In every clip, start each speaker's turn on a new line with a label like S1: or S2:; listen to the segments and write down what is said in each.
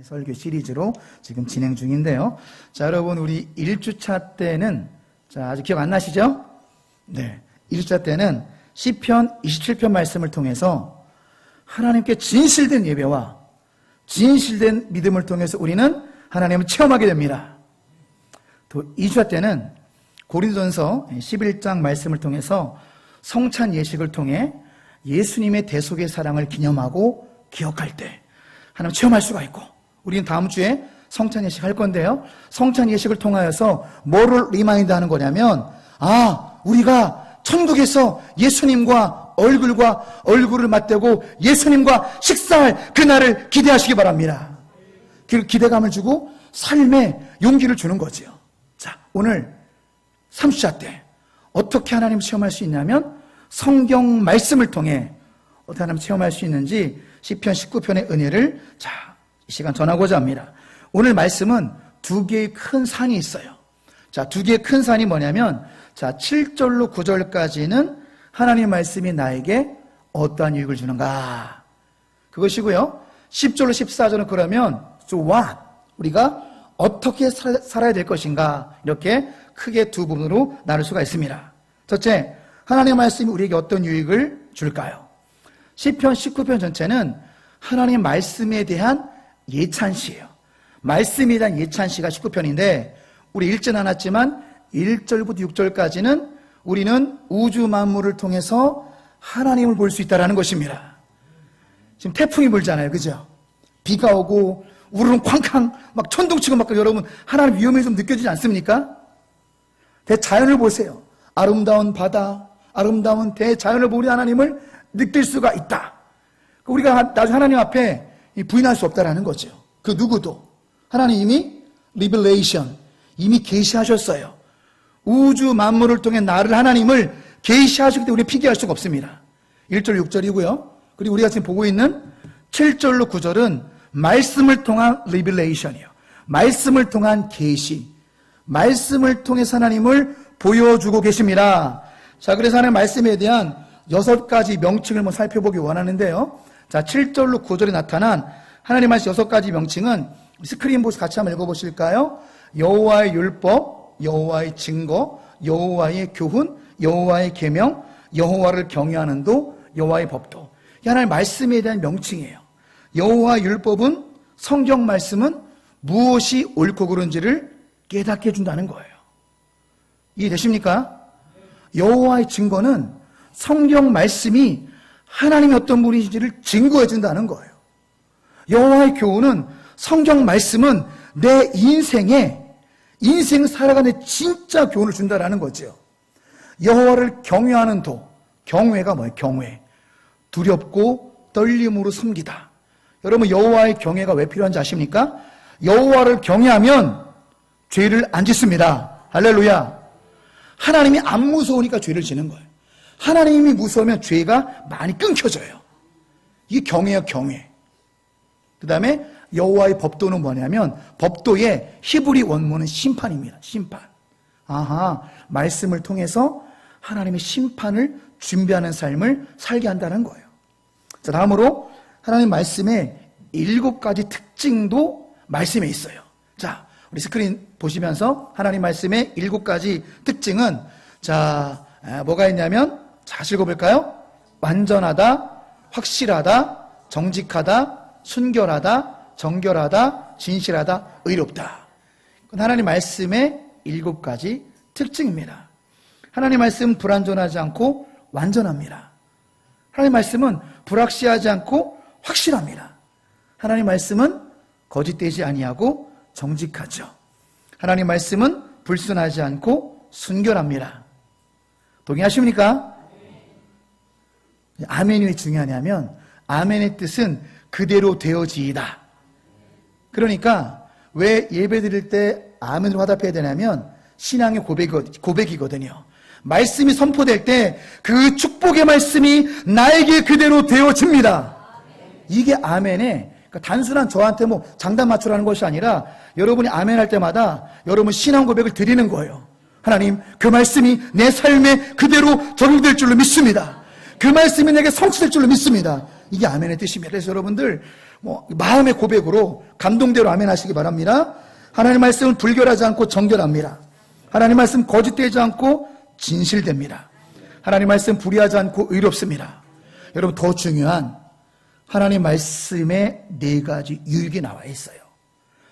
S1: 설교 시리즈로 지금 진행 중인데요. 자, 여러분, 우리 1주차 때는, 자, 아직 기억 안 나시죠? 네. 1주차 때는 시편 27편 말씀을 통해서 하나님께 진실된 예배와 진실된 믿음을 통해서 우리는 하나님을 체험하게 됩니다. 또 2주차 때는 고린도전서 11장 말씀을 통해서 성찬 예식을 통해 예수님의 대속의 사랑을 기념하고 기억할 때 하나님 체험할 수가 있고, 우리는 다음 주에 성찬 예식 할 건데요. 성찬 예식을 통하여서 뭐를 리마인드 하는 거냐면, 우리가 천국에서 예수님과 얼굴을 맞대고 예수님과 식사할 그날을 기대하시기 바랍니다. 그 기대감을 주고 삶에 용기를 주는 거지요. 자, 오늘 3주차 때 어떻게 하나님 체험할 수 있냐면, 성경 말씀을 통해 어떻게 하나님 체험할 수 있는지 시편 19편의 은혜를 이 시간 전하고자 합니다. 오늘 말씀은 두 개의 큰 산이 있어요. 자, 두 개의 큰 산이 뭐냐면, 7절로 9절까지는 하나님 말씀이 나에게 어떠한 유익을 주는가, 그것이고요. 10절로 14절은 그러면 so what, 우리가 어떻게 살아야 될 것인가, 이렇게 크게 두 부분으로 나눌 수가 있습니다. 첫째, 하나님의 말씀이 우리에게 어떤 유익을 줄까요? 시편 19편 전체는 하나님의 말씀에 대한 예찬시예요. 말씀에 대한 예찬시가 19편인데, 우리 읽진 않았지만 1절부터 6절까지는 우리는 우주 만물을 통해서 하나님을 볼 수 있다는 것입니다. 지금 태풍이 불잖아요, 그죠? 비가 오고 우르릉 쾅쾅 막 천둥치고 막, 여러분 하나님 위험이 좀 느껴지지 않습니까? 대자연을 보세요. 아름다운 바다, 아름다운 대자연을 보니 하나님을 느낄 수가 있다. 우리가 나중에 하나님 앞에 부인할 수 없다라는 거죠. 그 누구도. 하나님 이미 리벨레이션, 이미 계시하셨어요. 우주 만물을 통해 나를, 하나님을 계시하셨기 때문에 우리 피기할 수가 없습니다. 1절 6절이고요. 그리고 우리가 지금 보고 있는 7절로 9절은 말씀을 통한 리벨레이션이에요. 말씀을 통한 계시, 말씀을 통해서 하나님을 보여주고 계십니다. 자, 그래서 하나님 말씀에 대한 6가지 명칭을 한번 살펴보기 원하는데요. 자, 7절로 9절에 나타난 하나님 말씀 6가지 명칭은 스크린 보시 같이 한번 읽어보실까요? 여호와의 율법, 여호와의 증거, 여호와의 교훈, 여호와의 계명, 여호와를 경외하는 도, 여호와의 법도. 하나님 말씀에 대한 명칭이에요. 여호와의 율법은, 성경 말씀은 무엇이 옳고 그른지를 깨닫게 해준다는 거예요. 이해되십니까? 여호와의 증거는 성경 말씀이 하나님이 어떤 분이신지를 증거해 준다는 거예요. 여호와의 교훈은, 성경 말씀은 내 인생 살아가는 진짜 교훈을 준다라는 거죠. 여호와를 경외하는 도, 경외가 뭐예요? 경외. 두렵고 떨림으로 섬기다. 여러분, 여호와의 경외가 왜 필요한지 아십니까? 여호와를 경외하면 죄를 안 짓습니다. 할렐루야. 하나님이 안 무서우니까 죄를 지는 거예요. 하나님이 무서우면 죄가 많이 끊겨져요. 이게 경외예요, 경외. 그 다음에 여호와의 법도는 뭐냐면, 법도의 히브리 원문은 심판입니다. 심판. 말씀을 통해서 하나님의 심판을 준비하는 삶을 살게 한다는 거예요. 자, 다음으로 하나님 말씀의 7가지 특징도 말씀에 있어요. 자, 우리 스크린 보시면서 하나님 말씀의 7가지 특징은, 뭐가 있냐면, 읽어볼까요? 완전하다, 확실하다, 정직하다, 순결하다, 정결하다, 진실하다, 의롭다. 그건 하나님 말씀의 7가지 특징입니다. 하나님 말씀은 불완전하지 않고 완전합니다. 하나님 말씀은 불확실하지 않고 확실합니다. 하나님 말씀은 거짓되지 아니하고 정직하죠. 하나님 말씀은 불순하지 않고 순결합니다. 동의하십니까? 아멘이 왜 중요하냐면, 아멘의 뜻은 그대로 되어지이다. 그러니까 왜 예배 드릴 때 아멘으로 화답해야 되냐면, 신앙의 고백이거든요. 말씀이 선포될 때 그 축복의 말씀이 나에게 그대로 되어집니다. 이게 아멘의, 그러니까 단순한 저한테 장단 맞추라는 것이 아니라, 여러분이 아멘 할 때마다 여러분 신앙 고백을 드리는 거예요. 하나님, 그 말씀이 내 삶에 그대로 적용될 줄로 믿습니다. 그 말씀이 내게 성취될 줄로 믿습니다. 이게 아멘의 뜻입니다. 그래서 여러분들 마음의 고백으로 감동대로 아멘 하시기 바랍니다. 하나님 말씀은 불결하지 않고 정결합니다. 하나님 말씀 거짓되지 않고 진실됩니다. 하나님 말씀 불의하지 않고 의롭습니다. 여러분, 더 중요한 하나님 말씀에 4가지 유익이 나와 있어요.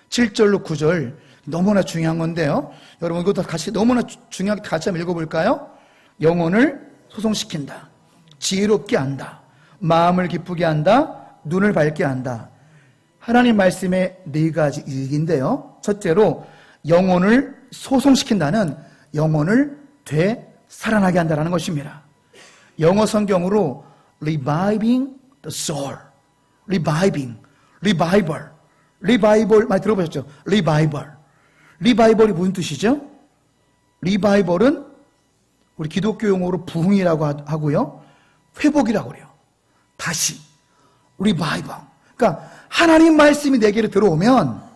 S1: 7절로 9절 너무나 중요한 건데요. 여러분, 이것도 같이 너무나 중요하게 같이 한번 읽어볼까요? 영혼을 소송시킨다, 지혜롭게 한다, 마음을 기쁘게 한다, 눈을 밝게 한다. 하나님 말씀의 4가지 유익인데요. 첫째로 영혼을 소송시킨다는 영혼을 되살아나게 한다는 것입니다. 영어 성경으로 reviving the soul, revival 많이 들어보셨죠? revival이 무슨 뜻이죠? revival은 우리 기독교 용어로 부흥이라고 하고요, 회복이라고 그래요. 다시 revival. 그러니까 하나님 말씀이 내게로 들어오면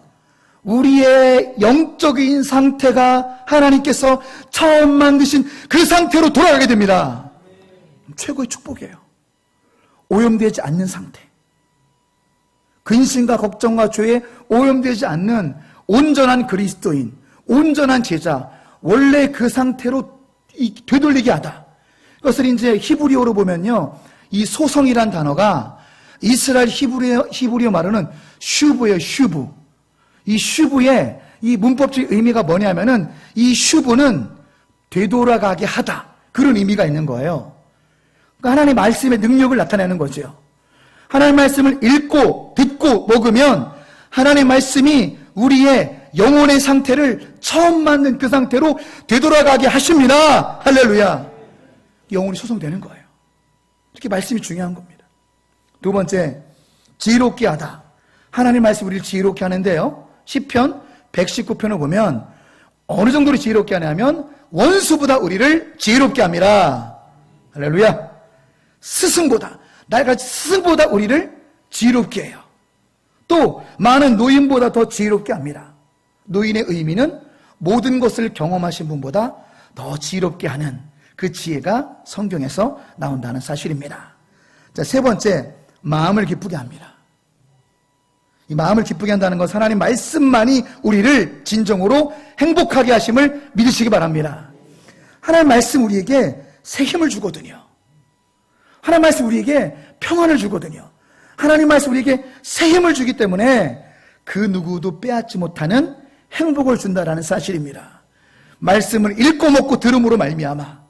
S1: 우리의 영적인 상태가 하나님께서 처음 만드신 그 상태로 돌아가게 됩니다. 최고의 축복이에요. 오염되지 않는 상태, 근심과 걱정과 죄에 오염되지 않는 온전한 그리스도인, 온전한 제자, 원래 그 상태로 되돌리게 하다. 그것을 이제 히브리어로 보면요, 이 소성이란 단어가 이스라엘 히브리어 말로는 슈브예요. 슈브. 이 슈브의 이 문법적 의미가 뭐냐면은 이 슈브는 되돌아가게 하다, 그런 의미가 있는 거예요. 그러니까 하나님의 말씀의 능력을 나타내는 거죠. 하나님의 말씀을 읽고 듣고 먹으면 하나님의 말씀이 우리의 영혼의 상태를 처음 만든 그 상태로 되돌아가게 하십니다. 할렐루야. 영혼이 소송되는 거예요. 이렇게 말씀이 중요한 겁니다. 두 번째, 지혜롭게 하다. 하나님 말씀 우리를 지혜롭게 하는데요, 시편 119편을 보면 어느 정도로 지혜롭게 하냐면 원수보다 우리를 지혜롭게 합니다. 할렐루야. 스승보다, 날같이 스승보다 우리를 지혜롭게 해요. 또 많은 노인보다 더 지혜롭게 합니다. 노인의 의미는 모든 것을 경험하신 분보다 더 지혜롭게 하는 그 지혜가 성경에서 나온다는 사실입니다. 자, 세 번째, 마음을 기쁘게 합니다. 이 마음을 기쁘게 한다는 것은 하나님 말씀만이 우리를 진정으로 행복하게 하심을 믿으시기 바랍니다. 하나님 말씀 우리에게 새 힘을 주거든요. 하나님 말씀 우리에게 평안을 주거든요. 하나님 말씀 우리에게 새 힘을 주기 때문에 그 누구도 빼앗지 못하는 행복을 준다라는 사실입니다. 말씀을 읽고 먹고 들음으로 말미암아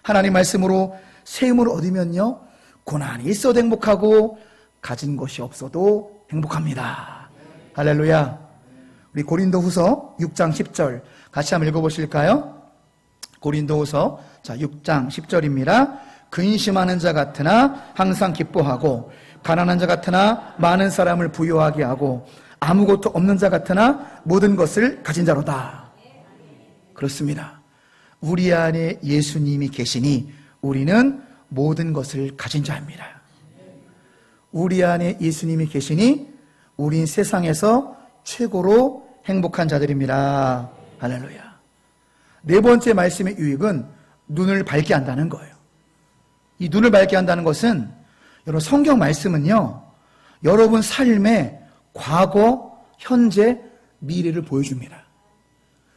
S1: 하나님 말씀으로 새 힘을 얻으면요, 고난이 있어도 행복하고 가진 것이 없어도 행복합니다. 할렐루야. 우리 고린도후서 6장 10절 같이 한번 읽어보실까요? 고린도후서 6장 10절입니다. 근심하는 자 같으나 항상 기뻐하고 가난한 자 같으나 많은 사람을 부유하게 하고 아무것도 없는 자 같으나 모든 것을 가진 자로다. 그렇습니다. 우리 안에 예수님이 계시니 우리는 모든 것을 가진 자입니다. 우리 안에 예수님이 계시니 우린 세상에서 최고로 행복한 자들입니다. 할렐루야. 네 번째 말씀의 유익은 눈을 밝게 한다는 거예요. 이 눈을 밝게 한다는 것은, 여러분, 성경 말씀은요, 여러분 삶의 과거, 현재, 미래를 보여줍니다.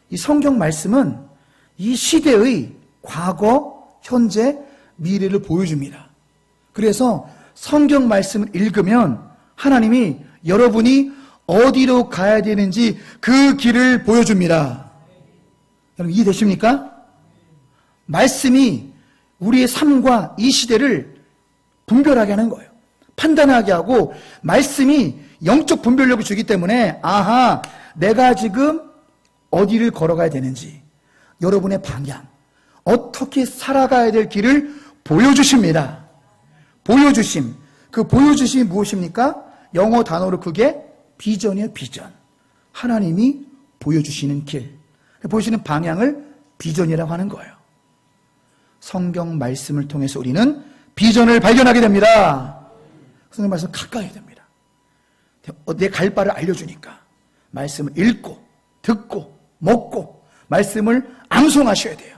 S1: 이 성경 말씀은 이 시대의 과거, 현재, 미래를 보여줍니다. 그래서 성경 말씀을 읽으면 하나님이 여러분이 어디로 가야 되는지 그 길을 보여줍니다. 여러분, 이해되십니까? 말씀이 우리의 삶과 이 시대를 분별하게 하는 거예요. 판단하게 하고, 말씀이 영적 분별력을 주기 때문에 아하, 내가 지금 어디를 걸어가야 되는지, 여러분의 방향, 어떻게 살아가야 될 길을 보여주십니다. 보여주심. 그 보여주심이 무엇입니까? 영어 단어로 그게 비전이에요. 비전. 하나님이 보여주시는 길, 보여주시는 방향을 비전이라고 하는 거예요. 성경 말씀을 통해서 우리는 비전을 발견하게 됩니다. 성경 말씀 가까이 됩니다. 내 갈 바를 알려주니까 말씀을 읽고 듣고 먹고 말씀을 암송하셔야 돼요.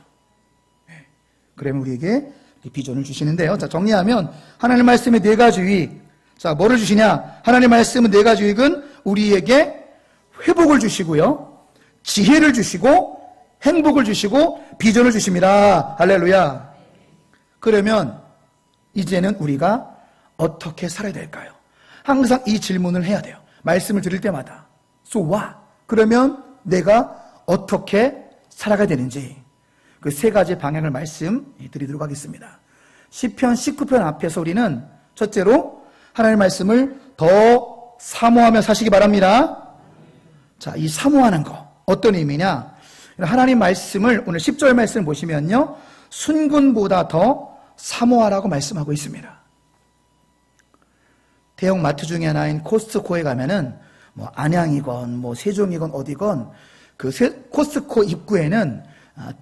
S1: 그러면 우리에게 비전을 주시는데요. 자, 정리하면 하나님 말씀의 네 가지 유익. 자, 뭐를 주시냐? 하나님 말씀은 네 가지 유익은 우리에게 회복을 주시고요, 지혜를 주시고, 행복을 주시고, 비전을 주십니다. 할렐루야. 그러면 이제는 우리가 어떻게 살아야 될까요? 항상 이 질문을 해야 돼요. 말씀을 들을 때마다. So what? 그러면 내가 어떻게 살아가야 되는지 그 세 가지 방향을 말씀드리도록 하겠습니다. 시편 19편 앞에서 우리는 첫째로 하나님의 말씀을 더 사모하며 사시기 바랍니다. 자, 이 사모하는 거 어떤 의미냐? 하나님 말씀을 오늘 10절 말씀을 보시면요, 순금보다 더 사모하라고 말씀하고 있습니다. 대형 마트 중에 하나인 코스트코에 가면은 뭐 안양이건 뭐 세종이건 어디건 그 코스트코 입구에는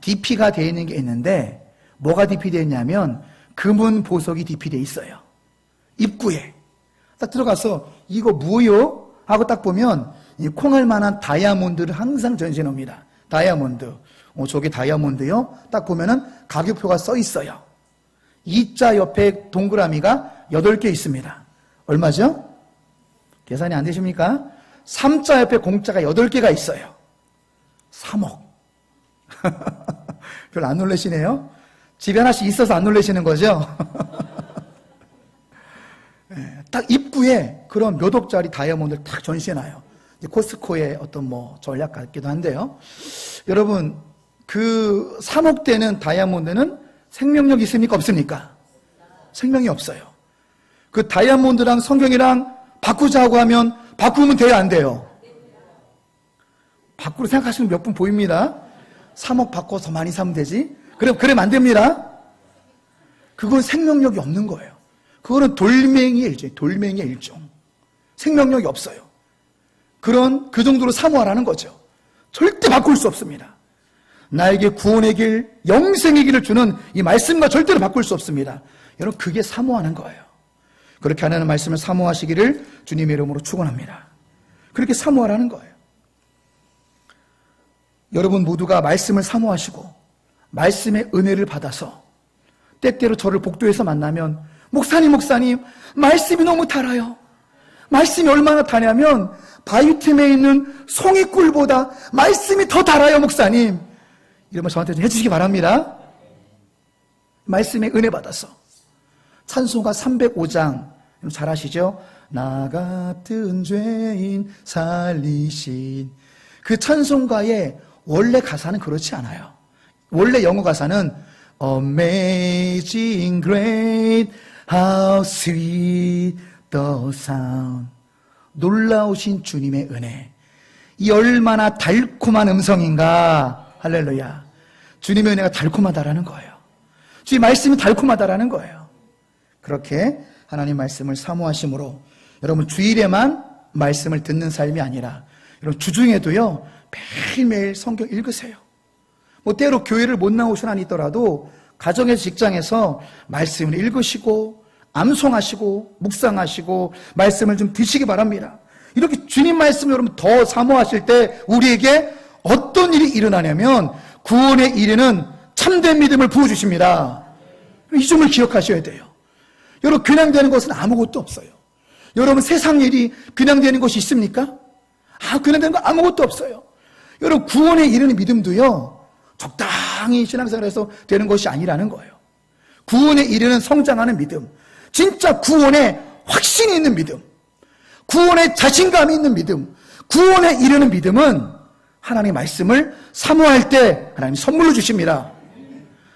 S1: DP가 되어 있는 게 있는데, 뭐가 DP 되어 있냐면 금은 보석이 DP 되어 있어요. 입구에 딱 들어가서 이거 뭐요? 하고 딱 보면 이 콩할 만한 다이아몬드를 항상 전시해 놉니다. 다이아몬드. 저게 다이아몬드요? 딱 보면은 가격표가 써 있어요. 이자 옆에 동그라미가 8개 있습니다. 얼마죠? 계산이 안 되십니까? 3자 옆에 공짜가 8개가 있어요. 3억. 별로 안 놀라시네요? 집에 하나씩 있어서 안 놀라시는 거죠? 딱 입구에 그런 몇 억짜리 다이아몬드를 딱 전시해놔요. 코스트코의 어떤 뭐 전략 같기도 한데요. 여러분, 그 3억대는 다이아몬드는 생명력이 있습니까? 없습니까? 생명이 없어요. 그 다이아몬드랑 성경이랑 바꾸자고 하면 바꾸면 돼요, 안 돼요? 바꾸로 생각하시는 몇 분 보입니다. 3억 바꿔 더 많이 사면 되지? 그러면 안 됩니다. 그건 생명력이 없는 거예요. 그거는 돌멩이의 일종, 돌멩이의 일종. 생명력이 없어요. 그 정도로 사모하라는 거죠. 절대 바꿀 수 없습니다. 나에게 구원의 길, 영생의 길을 주는 이 말씀과 절대로 바꿀 수 없습니다. 여러분, 그게 사모하는 거예요. 그렇게 하나님 말씀을 사모하시기를 주님의 이름으로 축원합니다. 그렇게 사모하라는 거예요. 여러분 모두가 말씀을 사모하시고 말씀의 은혜를 받아서 때때로 저를 복도에서 만나면 목사님 말씀이 너무 달아요. 말씀이 얼마나 다냐면 바위 틈에 있는 송이꿀보다 말씀이 더 달아요, 목사님. 이러면 저한테 좀 해주시기 바랍니다. 말씀의 은혜 받아서 찬송가 305장 잘 아시죠? 나 같은 죄인 살리신 그 찬송가의 원래 가사는 그렇지 않아요. 원래 영어 가사는 Amazing Grace, How Sweet the Sound. 놀라우신 주님의 은혜. 이 얼마나 달콤한 음성인가. 할렐루야. 주님의 은혜가 달콤하다라는 거예요. 주의 말씀이 달콤하다라는 거예요. 그렇게 하나님 말씀을 사모하심으로 여러분 주일에만 말씀을 듣는 삶이 아니라 여러분 주중에도요, 매일매일 성경 읽으세요. 뭐 때로 교회를 못 나오신 한이 있더라도 가정에서 직장에서 말씀을 읽으시고 암송하시고 묵상하시고 말씀을 좀 드시기 바랍니다. 이렇게 주님 말씀을 여러분 더 사모하실 때 우리에게 어떤 일이 일어나냐면 구원에 이르는 참된 믿음을 부어주십니다. 이 점을 기억하셔야 돼요. 여러분 그냥 되는 것은 아무것도 없어요. 여러분 세상 일이 그냥 되는 것이 있습니까? 그냥 되는 거 아무것도 없어요. 여러분 구원에 이르는 믿음도요, 적당히 신앙생활에서 되는 것이 아니라는 거예요. 구원에 이르는 성장하는 믿음, 진짜 구원에 확신이 있는 믿음, 구원에 자신감이 있는 믿음, 구원에 이르는 믿음은 하나님의 말씀을 사모할 때 하나님이 선물로 주십니다.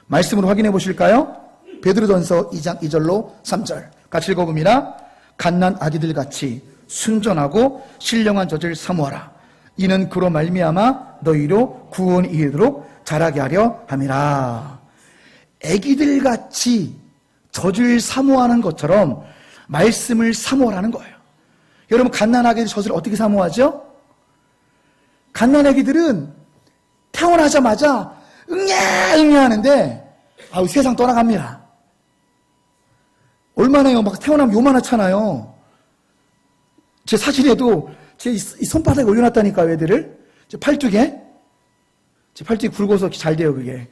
S1: 말씀으로 확인해 보실까요? 베드로전서 2장 2절로 3절 같이 읽어봅니다. 갓난 아기들 같이 순전하고 신령한 젖을 사모하라. 이는 그로 말미암아 너희로 구원이 이르도록 자라게 하려 함이라. 아기들 같이 젖을 사모하는 것처럼 말씀을 사모하라는 거예요. 여러분 갓난 아기들 젖을 어떻게 사모하죠? 갓난 아기들은 태어나자마자 응애 하는데 세상 떠나갑니다. 얼마나요? 막 태어나면 요만하잖아요. 제 사진에도 제 손바닥에 올려놨다니까요, 애들을. 제 팔뚝에 굵어서 잘 돼요, 그게.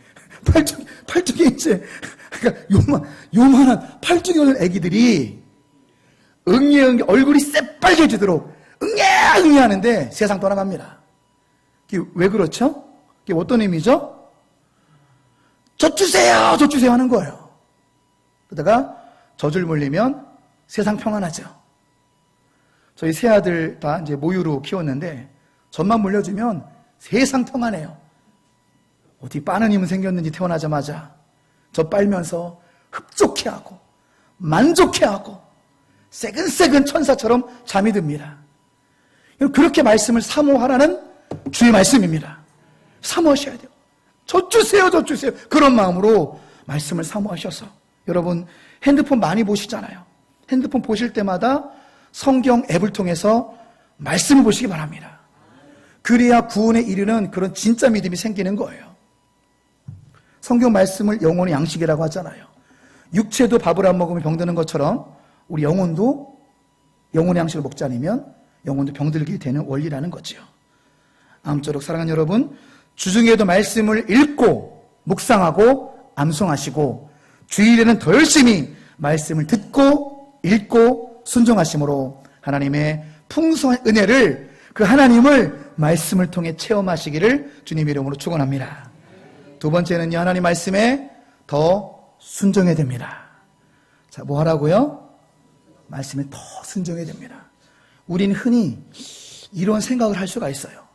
S1: 팔뚝이 이제, 그러니까 요만한 팔뚝이 오는 애기들이 응애 얼굴이 새빨개지도록 응애 하는데 세상 떠나갑니다. 그게 왜 그렇죠? 그게 어떤 의미죠? 젖 주세요 하는 거예요. 그러다가 젖을 물리면 세상 평안하죠. 저희 세 아들 다 이제 모유로 키웠는데 젖만 물려주면 세상 평안해요. 어디 빠는 힘은 생겼는지 태어나자마자 젖 빨면서 흡족해하고 만족해하고 새근새근 천사처럼 잠이 듭니다. 그렇게 말씀을 사모하라는 주의 말씀입니다. 사모하셔야 돼요. 젖 주세요. 그런 마음으로 말씀을 사모하셔서. 여러분 핸드폰 많이 보시잖아요. 핸드폰 보실 때마다 성경 앱을 통해서 말씀을 보시기 바랍니다. 그래야 구원에 이르는 그런 진짜 믿음이 생기는 거예요. 성경 말씀을 영혼의 양식이라고 하잖아요. 육체도 밥을 안 먹으면 병드는 것처럼 우리 영혼도 영혼의 양식을 먹지 않으면 영혼도 병들게 되는 원리라는 거죠. 아무쪼록 사랑하는 여러분, 주중에도 말씀을 읽고 묵상하고 암송하시고 주일에는 더 열심히 말씀을 듣고 읽고 순종하심으로 하나님의 풍성한 은혜를 그 하나님을 말씀을 통해 체험하시기를 주님 이름으로 축원합니다. 두 번째는요, 하나님 말씀에 더 순종해야 됩니다. 자, 뭐 하라고요? 말씀에 더 순종해야 됩니다. 우린 흔히 이런 생각을 할 수가 있어요.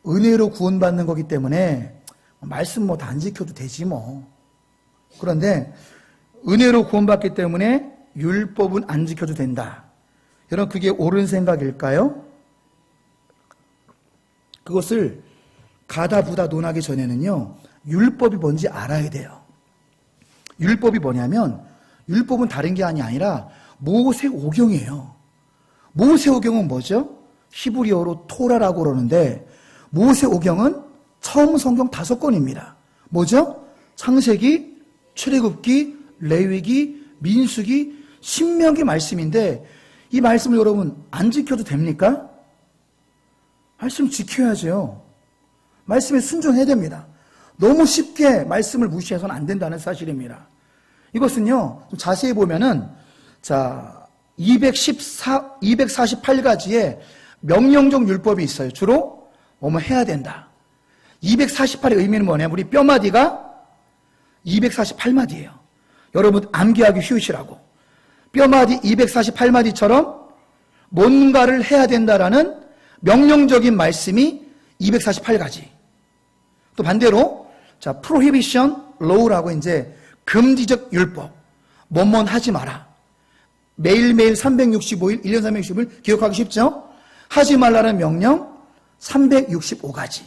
S1: 은혜로 구원받는 거기 때문에 말씀 뭐 다 안 지켜도 되지 뭐. 그런데 은혜로 구원받기 때문에 율법은 안 지켜도 된다. 여러분 그게 옳은 생각일까요? 그것을 가다부다 논하기 전에는요, 율법이 뭔지 알아야 돼요. 율법이 뭐냐면 율법은 다른 게 아니라 모세오경이에요. 모세오경은 뭐죠? 히브리어로 토라라고 그러는데 모세오경은 처음 성경 5권입니다. 뭐죠? 창세기, 출애굽기, 레위기, 민수기, 신명기 말씀인데 이 말씀을 여러분 안 지켜도 됩니까? 말씀 지켜야죠. 말씀에 순종해야 됩니다. 너무 쉽게 말씀을 무시해서는 안 된다는 사실입니다. 이것은요, 좀 자세히 보면은, 자, 248가지의 명령적 율법이 있어요. 주로, 뭐뭐 해야 된다. 248의 의미는 뭐냐면, 우리 뼈마디가 248마디예요. 여러분, 암기하기 쉬우시라고. 뼈마디 248마디처럼 뭔가를 해야 된다라는 명령적인 말씀이 248가지. 또 반대로, 자, prohibition law라고 이제 금지적 율법. 뭐뭐 하지 마라. 매일매일 365일, 1년 365일 기억하기 쉽죠? 하지 말라는 명령 365가지.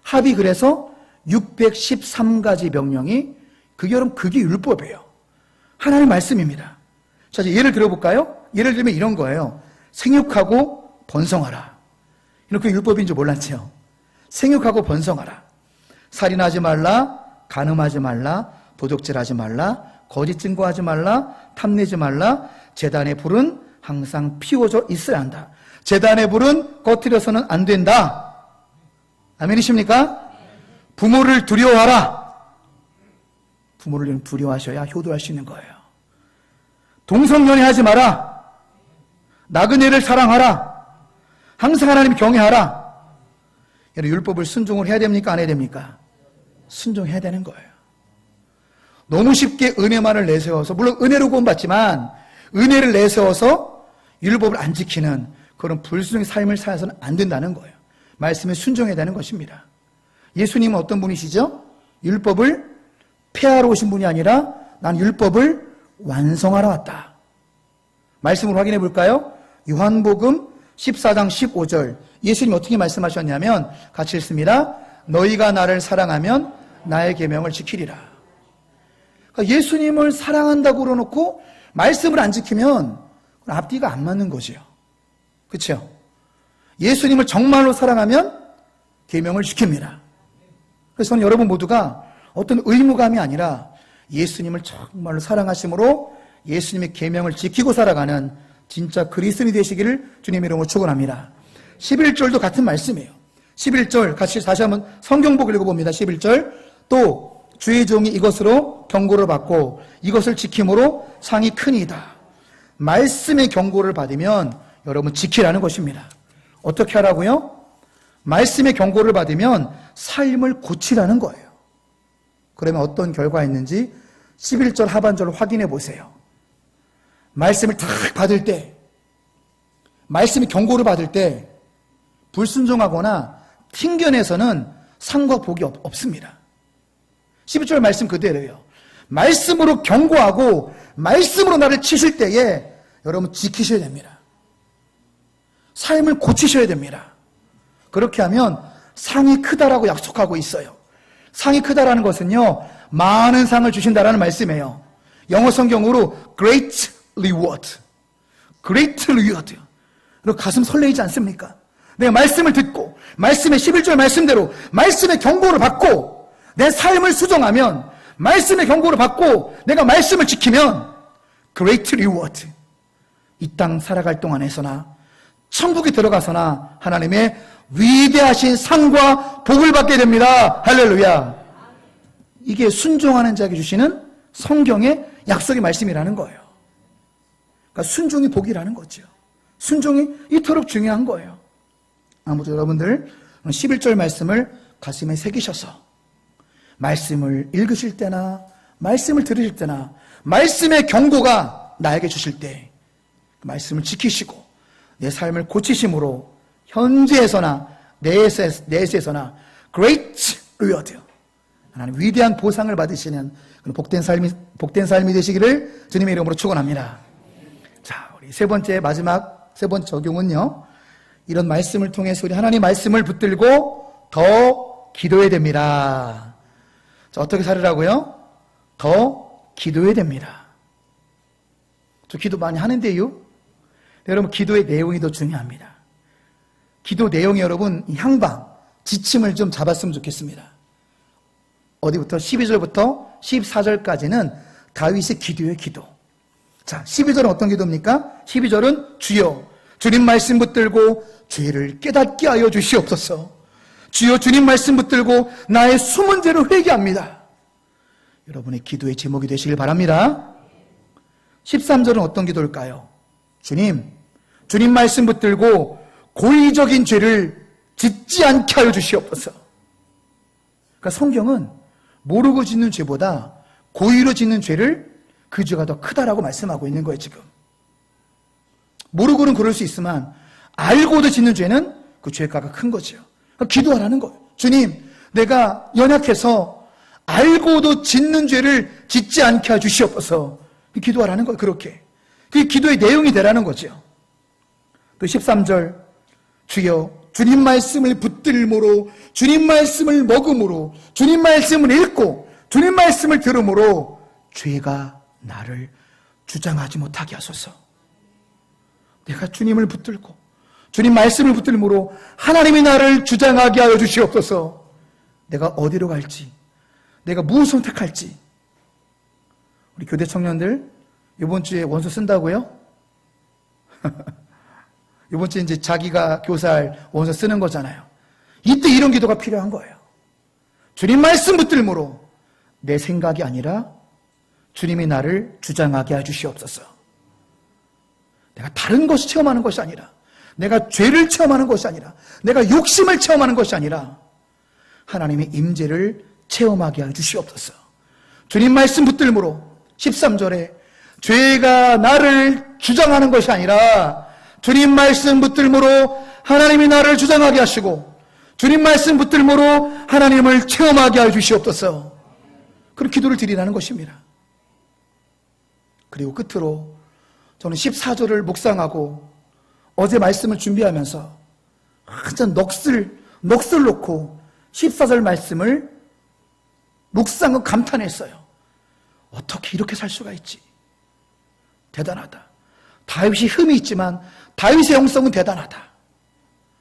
S1: 합이 그래서 613가지 명령이 그게 율법이에요. 하나님의 말씀입니다. 자, 이제 예를 들어볼까요? 예를 들면 이런 거예요. 생육하고 번성하라. 이렇게 율법인 줄 몰랐죠? 생육하고 번성하라. 살인하지 말라, 간음하지 말라, 도적질하지 말라, 거짓 증거하지 말라, 탐내지 말라, 제단의 불은 항상 피워져 있어야 한다. 제단의 불은 꺼뜨려서는 안 된다. 아멘이십니까? 부모를 두려워하라. 부모를 두려워하셔야 효도할 수 있는 거예요. 동성연애하지 마라. 나그네를 사랑하라. 항상 하나님 경외하라. 율법을 순종을 해야 됩니까? 안 해야 됩니까? 순종해야 되는 거예요. 너무 쉽게 은혜만을 내세워서, 물론 은혜로 구원받지만 은혜를 내세워서 율법을 안 지키는 그런 불순종의 삶을 살아서는 안 된다는 거예요. 말씀에 순종해야 되는 것입니다. 예수님은 어떤 분이시죠? 율법을 폐하러 오신 분이 아니라 난 율법을 완성하러 왔다. 말씀을 확인해 볼까요? 요한복음 14장 15절 예수님 어떻게 말씀하셨냐면 같이 읽습니다. 너희가 나를 사랑하면 나의 계명을 지키리라. 그러니까 예수님을 사랑한다고 그러놓고 말씀을 안 지키면 앞뒤가 안 맞는 거죠. 그렇죠? 예수님을 정말로 사랑하면 계명을 지킵니다. 그래서 저는 여러분 모두가 어떤 의무감이 아니라 예수님을 정말로 사랑하심으로 예수님의 계명을 지키고 살아가는 진짜 그리스도인이 되시기를 주님 이름으로 축원합니다. 11절도 같은 말씀이에요. 11절 같이 다시 한번 성경복 읽어봅니다. 11절 또 주의 종이 이것으로 경고를 받고 이것을 지킴으로 상이 크니이다. 말씀의 경고를 받으면 여러분 지키라는 것입니다. 어떻게 하라고요? 말씀의 경고를 받으면 삶을 고치라는 거예요. 그러면 어떤 결과가 있는지 11절 하반절을 확인해 보세요. 말씀을 딱 받을 때, 말씀의 경고를 받을 때 불순종하거나 튕겨내서는 상과 복이 없습니다. 11절 말씀 그대로예요. 말씀으로 경고하고 말씀으로 나를 치실 때에 여러분 지키셔야 됩니다. 삶을 고치셔야 됩니다. 그렇게 하면 상이 크다라고 약속하고 있어요. 상이 크다라는 것은요, 많은 상을 주신다라는 말씀이에요. 영어 성경으로 great reward, great reward. 그리고 가슴 설레이지 않습니까? 내가 말씀을 듣고 말씀의 11절 말씀대로 말씀의 경고를 받고 내 삶을 수정하면, 말씀의 경고를 받고 내가 말씀을 지키면 great reward, 이 땅 살아갈 동안에서나 천국에 들어가서나 하나님의 위대하신 상과 복을 받게 됩니다. 할렐루야. 이게 순종하는 자에게 주시는 성경의 약속의 말씀이라는 거예요. 그러니까 순종이 복이라는 거죠. 순종이 이토록 중요한 거예요. 아무쪼 여러분들 11절 말씀을 가슴에 새기셔서 말씀을 읽으실 때나 말씀을 들으실 때나 말씀의 경고가 나에게 주실 때 그 말씀을 지키시고 내 삶을 고치심으로 현재에서나 내세에서나 great reward, 하나님 위대한 보상을 받으시는 복된 삶이 되시기를 주님의 이름으로 축원합니다. 자, 우리 마지막 세 번째 적용은요, 이런 말씀을 통해서 우리 하나님 말씀을 붙들고 더 기도해야 됩니다. 자, 어떻게 살으라고요? 더 기도해야 됩니다. 저 기도 많이 하는데요. 여러분, 기도의 내용이 더 중요합니다. 기도 내용이 여러분 향방, 지침을 좀 잡았으면 좋겠습니다. 어디부터? 12절부터 14절까지는 다윗의 기도의 기도. 자, 12절은 어떤 기도입니까? 12절은 주여 주님 말씀 붙들고 죄를 깨닫게 하여 주시옵소서. 주여 주님 말씀 붙들고 나의 숨은 죄를 회개합니다. 여러분의 기도의 제목이 되시길 바랍니다. 13절은 어떤 기도일까요? 주님 말씀 붙들고 고의적인 죄를 짓지 않게 하여 주시옵소서. 그러니까 성경은 모르고 짓는 죄보다 고의로 짓는 죄를, 그 죄가 더 크다라고 말씀하고 있는 거예요. 지금 모르고는 그럴 수 있지만 알고도 짓는 죄는 그 죄가가 큰 거죠. 그러니까 기도하라는 거예요. 주님, 내가 연약해서 알고도 짓는 죄를 짓지 않게 해 주시옵소서. 기도하라는 거예요. 그렇게 그게 기도의 내용이 되라는 거죠. 또 13절, 주여 주님 말씀을 붙들므로, 주님 말씀을 먹음으로, 주님 말씀을 읽고 주님 말씀을 들음으로 죄가 나를 주장하지 못하게 하소서. 내가 주님을 붙들고 주님 말씀을 붙들므로 하나님이 나를 주장하게 하여 주시옵소서. 내가 어디로 갈지, 내가 무엇을 선택할지. 우리 교대 청년들 이번 주에 원서 쓴다고요? 이번 주에 이제 자기가 교사할 원서 쓰는 거잖아요. 이때 이런 기도가 필요한 거예요. 주님 말씀 붙들므로 내 생각이 아니라 주님이 나를 주장하게 해주시옵소서. 내가 다른 것을 체험하는 것이 아니라, 내가 죄를 체험하는 것이 아니라, 내가 욕심을 체험하는 것이 아니라 하나님의 임재를 체험하게 해주시옵소서. 주님 말씀 붙들므로 13절에 죄가 나를 주장하는 것이 아니라 주님 말씀 붙들므로 하나님이 나를 주장하게 하시고 주님 말씀 붙들므로 하나님을 체험하게 해주시옵소서. 그런 기도를 드리라는 것입니다. 그리고 끝으로 저는 14절을 묵상하고 어제 말씀을 준비하면서 완전 넋을 놓고 14절 말씀을 묵상하고 감탄했어요. 어떻게 이렇게 살 수가 있지? 대단하다. 다윗이 흠이 있지만 다윗의 영성은 대단하다.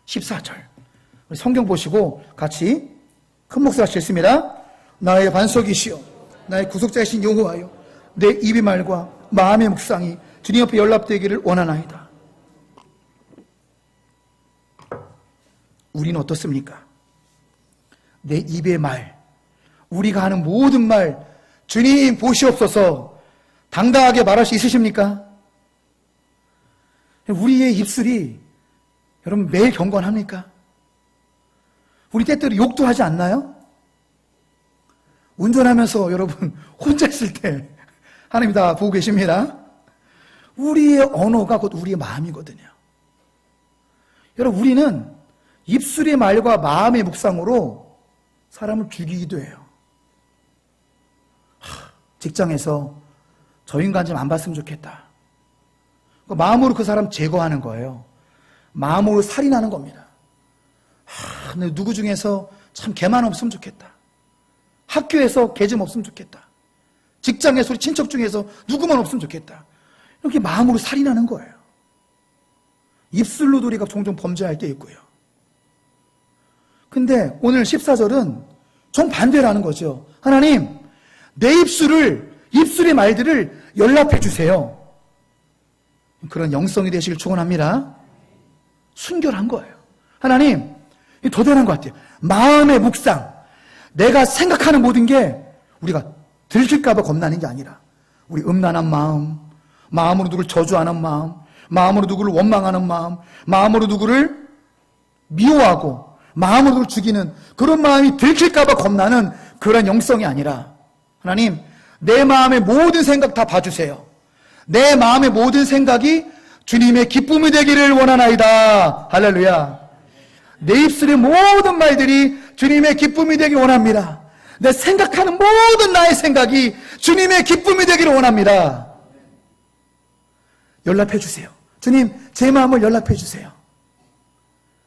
S1: 14절 우리 성경 보시고 같이 큰 목소리 같이 읽습니다. 나의 반석이시여 나의 구속자이신 여호와여, 내 입의 말과 마음의 묵상이 주님 옆에 연락되기를 원하나이다. 우리는 어떻습니까? 내 입의 말, 우리가 하는 모든 말 주님 보시옵소서 당당하게 말할 수 있으십니까? 우리의 입술이 여러분 매일 경건합니까? 우리 때때로 욕도 하지 않나요? 운전하면서 여러분 혼자 있을 때 하나님 다 보고 계십니다. 우리의 언어가 곧 우리의 마음이거든요. 여러분 우리는 입술의 말과 마음의 묵상으로 사람을 죽이기도 해요. 직장에서 저 인간 좀 안 봤으면 좋겠다. 마음으로 그 사람 제거하는 거예요. 마음으로 살인하는 겁니다. 누구 중에서 참 걔만 없으면 좋겠다. 학교에서 걔 좀 없으면 좋겠다. 직장에서 우리 친척 중에서 누구만 없으면 좋겠다. 이렇게 마음으로 살인하는 거예요. 입술로도 우리가 종종 범죄할 때 있고요. 근데 오늘 14절은 정반대라는 거죠. 하나님, 내 입술의 말들을 연락해 주세요. 그런 영성이 되시길 축원합니다. 순결한 거예요. 하나님, 더 대단한 것 같아요. 마음의 묵상. 내가 생각하는 모든 게 우리가 들킬까봐 겁나는 게 아니라 우리 음란한 마음, 마음으로 누구를 저주하는 마음, 마음으로 누구를 원망하는 마음, 마음으로 누구를 미워하고 마음으로 누구를 죽이는 그런 마음이 들킬까봐 겁나는 그런 영성이 아니라 하나님, 내 마음의 모든 생각 다 봐주세요. 내 마음의 모든 생각이 주님의 기쁨이 되기를 원하나이다. 할렐루야. 내 입술의 모든 말들이 주님의 기쁨이 되기를 원합니다. 내 생각하는 모든 나의 생각이 주님의 기쁨이 되기를 원합니다. 연락해 주세요. 주님, 제 마음을 연락해 주세요.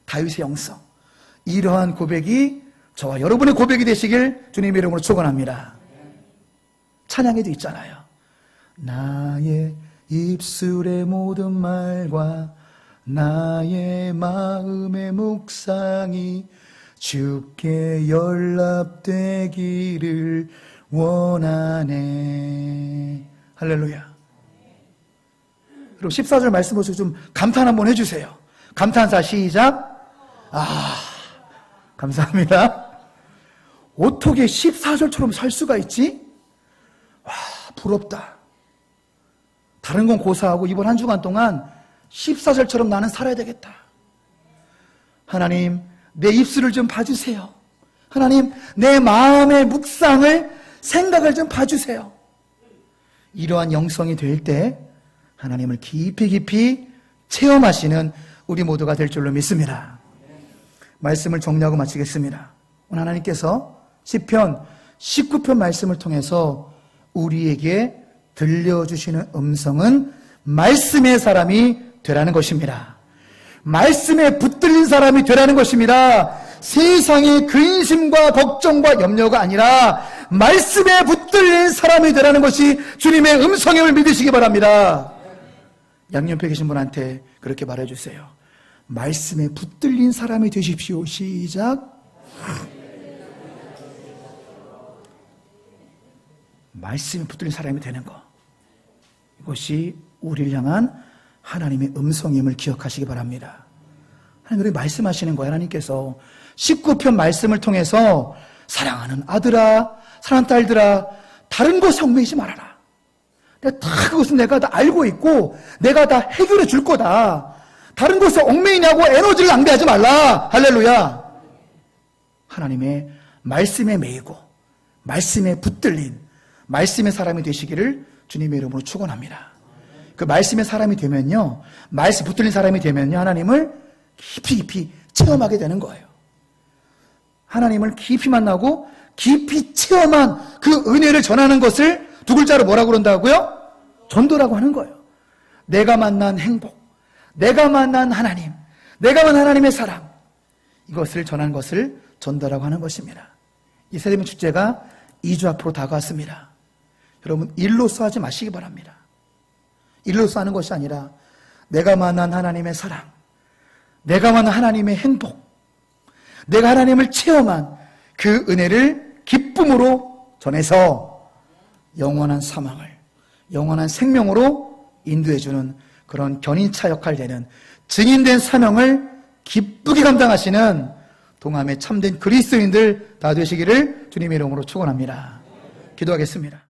S1: 다윗의 영성. 이러한 고백이 저와 여러분의 고백이 되시길 주님의 이름으로 축원합니다. 찬양에도 있잖아요. 나의 입술의 모든 말과 나의 마음의 묵상이 주께 연락되기를 원하네. 할렐루야. 그리고 14절 말씀 보시고 좀 감탄 한번 해주세요. 감탄사 시작. 감사합니다. 어떻게 14절처럼 살 수가 있지? 와, 부럽다. 다른 건 고사하고 이번 한 주간 동안 14절처럼 나는 살아야 되겠다. 하나님, 내 입술을 좀 봐주세요. 하나님, 내 마음의 묵상을, 생각을 좀 봐주세요. 이러한 영성이 될 때 하나님을 깊이 깊이 체험하시는 우리 모두가 될 줄로 믿습니다. 말씀을 정리하고 마치겠습니다. 오늘 하나님께서 시편 19편 말씀을 통해서 우리에게 들려주시는 음성은 말씀의 사람이 되라는 것입니다. 말씀에 붙들린 사람이 되라는 것입니다. 세상의 근심과 걱정과 염려가 아니라 말씀에 붙들린 사람이 되라는 것이 주님의 음성임을 믿으시기 바랍니다. 양옆에 계신 분한테 그렇게 말해주세요. 말씀에 붙들린 사람이 되십시오. 시작. 말씀에 붙들린 사람이 되는 것, 이것이 우리를 향한 하나님의 음성임을 기억하시기 바랍니다. 하나님 우리 말씀하시는 거예요. 하나님께서 19편 말씀을 통해서 사랑하는 아들아, 사랑하는 딸들아, 다른 것에 얽매이지 말아라. 내가 다 그것은 내가 다 알고 있고 내가 다 해결해 줄 거다. 다른 것에 얽매이냐고 에너지를 낭비하지 말라. 할렐루야. 하나님의 말씀에 매이고 말씀에 붙들린 말씀의 사람이 되시기를 주님의 이름으로 축원합니다. 그 말씀의 사람이 되면요, 말씀 붙들린 사람이 되면요, 하나님을 깊이 깊이 체험하게 되는 거예요. 하나님을 깊이 만나고 깊이 체험한 그 은혜를 전하는 것을 두 글자로 뭐라고 그런다고요? 전도라고 하는 거예요. 내가 만난 행복, 내가 만난 하나님, 내가 만난 하나님의 사랑, 이것을 전하는 것을 전도라고 하는 것입니다. 이 세대민 축제가 2주 앞으로 다가왔습니다. 여러분, 일로써 하지 마시기 바랍니다. 일로써 하는 것이 아니라 내가 만난 하나님의 사랑, 내가 만난 하나님의 행복, 내가 하나님을 체험한 그 은혜를 기쁨으로 전해서 영원한 사망을 영원한 생명으로 인도해주는 그런 견인차 역할 되는 증인된 사명을 기쁘게 감당하시는 동함의 참된 그리스도인들 다 되시기를 주님의 이름으로 축원합니다. 기도하겠습니다.